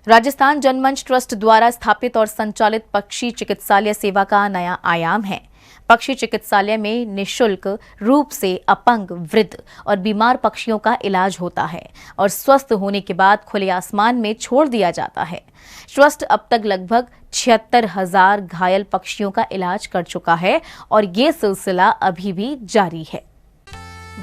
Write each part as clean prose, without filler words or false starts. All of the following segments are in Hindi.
राजस्थान जनमंच ट्रस्ट द्वारा स्थापित और संचालित पक्षी चिकित्सालय सेवा का नया आयाम है। पक्षी चिकित्सालय में निःशुल्क रूप से अपंग, वृद्ध और बीमार पक्षियों का इलाज होता है और स्वस्थ होने के बाद खुले आसमान में छोड़ दिया जाता है। ट्रस्ट अब तक लगभग 76,000 घायल पक्षियों का इलाज कर चुका है और ये सिलसिला अभी भी जारी है।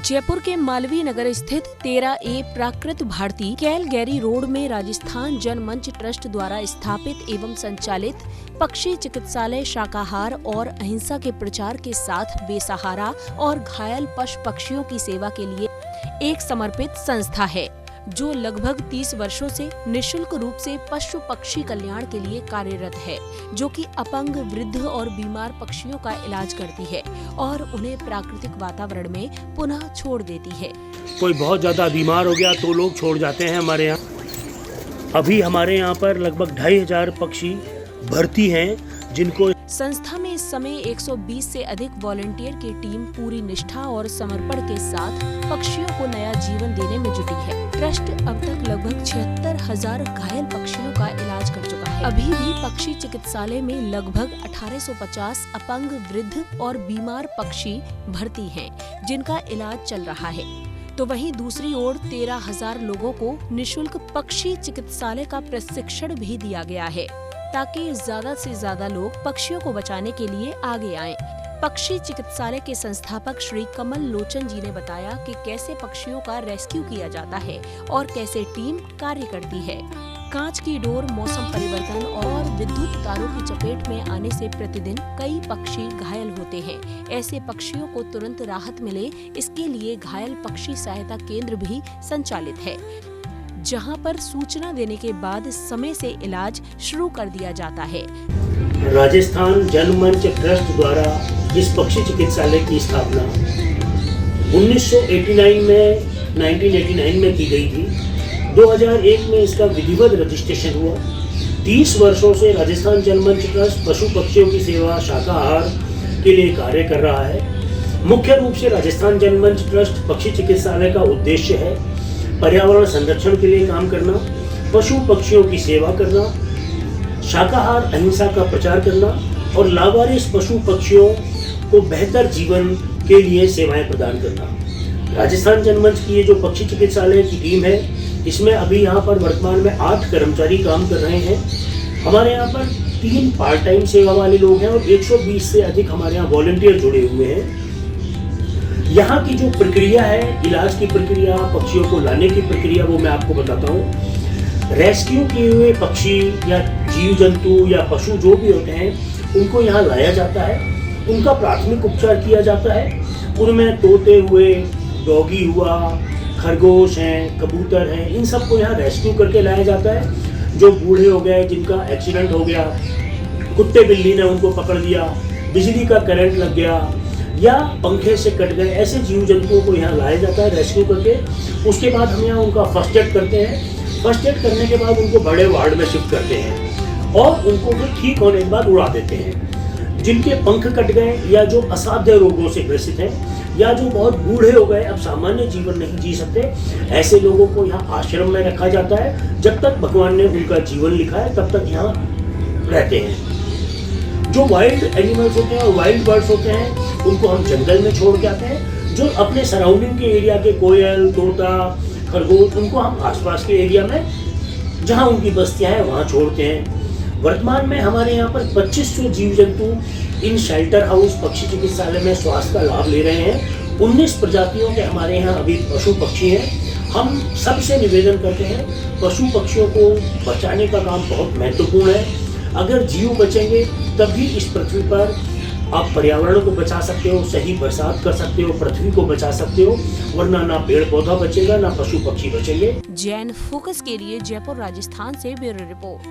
जयपुर के मालवीय नगर स्थित 13A प्राकृत भारती कैलगेरी रोड में राजस्थान जनमंच ट्रस्ट द्वारा स्थापित एवं संचालित पक्षी चिकित्सालय शाकाहार और अहिंसा के प्रचार के साथ बेसहारा और घायल पशु पक्षियों की सेवा के लिए एक समर्पित संस्था है, जो लगभग 30 वर्षों से निःशुल्क रूप से पशु पक्षी कल्याण के लिए कार्यरत है, जो कि अपंग, वृद्ध और बीमार पक्षियों का इलाज करती है और उन्हें प्राकृतिक वातावरण में पुनः छोड़ देती है। कोई बहुत ज्यादा बीमार हो गया तो लोग छोड़ जाते हैं हमारे यहाँ। अभी हमारे यहाँ पर लगभग 2,500 पक्षी भर्ती हैं, जिनको संस्था में इस समय 120 से अधिक वॉलंटियर की टीम पूरी निष्ठा और समर्पण के साथ पक्षियों को नया जीवन देने में जुटी है। ट्रस्ट अब तक लगभग 76,000 घायल पक्षियों का इलाज कर चुका है। अभी भी पक्षी चिकित्सालय में लगभग 1850 अपंग, वृद्ध और बीमार पक्षी भर्ती हैं, जिनका इलाज चल रहा है। तो वहीं दूसरी ओर 13,000 लोगों को निःशुल्क पक्षी चिकित्सालय का प्रशिक्षण भी दिया गया है, ताकि ज्यादा से ज्यादा लोग पक्षियों को बचाने के लिए आगे आएं। पक्षी चिकित्सालय के संस्थापक श्री कमल लोचन जी ने बताया कि कैसे पक्षियों का रेस्क्यू किया जाता है और कैसे टीम कार्य करती है। कांच की डोर, मौसम परिवर्तन और विद्युत तारों की चपेट में आने से प्रतिदिन कई पक्षी घायल होते हैं। ऐसे पक्षियों को तुरंत राहत मिले, इसके लिए घायल पक्षी सहायता केंद्र भी संचालित है, जहां पर सूचना देने के बाद समय से इलाज शुरू कर दिया जाता है। राजस्थान जनमंच ट्रस्ट द्वारा इस पक्षी चिकित्सालय की स्थापना 1989 में की गई थी। 2001 में इसका विधिवत रजिस्ट्रेशन हुआ। 30 वर्षों से राजस्थान जनमंच ट्रस्ट पशु पक्षियों की सेवा, शाकाहार के लिए कार्य कर रहा है। मुख्य रूप से राजस्थान जनमंच ट्रस्ट पक्षी चिकित्सालय का उद्देश्य है पर्यावरण संरक्षण के लिए काम करना, पशु पक्षियों की सेवा करना, शाकाहार अहिंसा का प्रचार करना और लावारिस पशु पक्षियों को बेहतर जीवन के लिए सेवाएं प्रदान करना। राजस्थान जनमंच की ये जो पक्षी चिकित्सालय की टीम है, इसमें अभी यहाँ पर वर्तमान में 8 कर्मचारी काम कर रहे हैं। हमारे यहाँ पर 3 पार्ट टाइम सेवा वाले लोग हैं और 120 से अधिक हमारे यहाँ वॉलंटियर जुड़े हुए हैं। यहाँ की जो प्रक्रिया है, इलाज की प्रक्रिया, पक्षियों को लाने की प्रक्रिया, वो मैं आपको बताता हूँ। रेस्क्यू किए हुए पक्षी या जीव जंतु या पशु जो भी होते हैं, उनको यहाँ लाया जाता है, उनका प्राथमिक उपचार किया जाता है। उनमें तोते हुए, डॉगी हुआ, खरगोश हैं, कबूतर हैं, इन सबको यहाँ रेस्क्यू करके लाया जाता है। जो बूढ़े हो गए, जिनका एक्सीडेंट हो गया, कुत्ते बिल्ली ने उनको पकड़ लिया, बिजली का करंट लग गया या पंखे से कट गए, ऐसे जीव जंतुओं को यहाँ लाया जाता है रेस्क्यू करके। उसके बाद हम यहाँ उनका फर्स्ट एड करते हैं। फर्स्ट एड करने के बाद उनको बड़े वार्ड में शिफ्ट करते हैं और उनको फिर ठीक होने के बाद उड़ा देते हैं। जिनके पंख कट गए या जो असाध्य रोगों से ग्रसित हैं या जो बहुत बूढ़े हो गए, अब सामान्य जीवन नहीं जी सकते, ऐसे लोगों को यहाँ आश्रम में रखा जाता है। जब तक भगवान ने उनका जीवन लिखा है तब तक यहाँ रहते हैं। जो वाइल्ड एनिमल्स होते हैं और वाइल्ड बर्ड्स होते हैं, उनको हम जंगल में छोड़ के आते हैं। जो अपने सराउंडिंग के एरिया के कोयल, तोता, खरगोश, उनको हम आसपास के एरिया में जहाँ उनकी बस्तियाँ हैं वहाँ छोड़ते हैं। वर्तमान में हमारे यहाँ पर 2500 जीव जंतु इन शेल्टर हाउस पक्षी चिकित्सालय में स्वास्थ्य का लाभ ले रहे हैं। 19 प्रजातियों के हमारे यहाँ अभी पशु पक्षी हैं। हम सबसे निवेदन करते हैं, पशु पक्षियों को बचाने का काम बहुत महत्वपूर्ण है। अगर जीव बचेंगे तभी इस पृथ्वी पर आप पर्यावरण को बचा सकते हो, सही बरसात कर सकते हो, पृथ्वी को बचा सकते हो, वरना ना पेड़ पौधा बचेगा, ना पशु पक्षी बचेंगे। जैन फोकस के लिए जयपुर राजस्थान से ब्यूरो रिपोर्ट।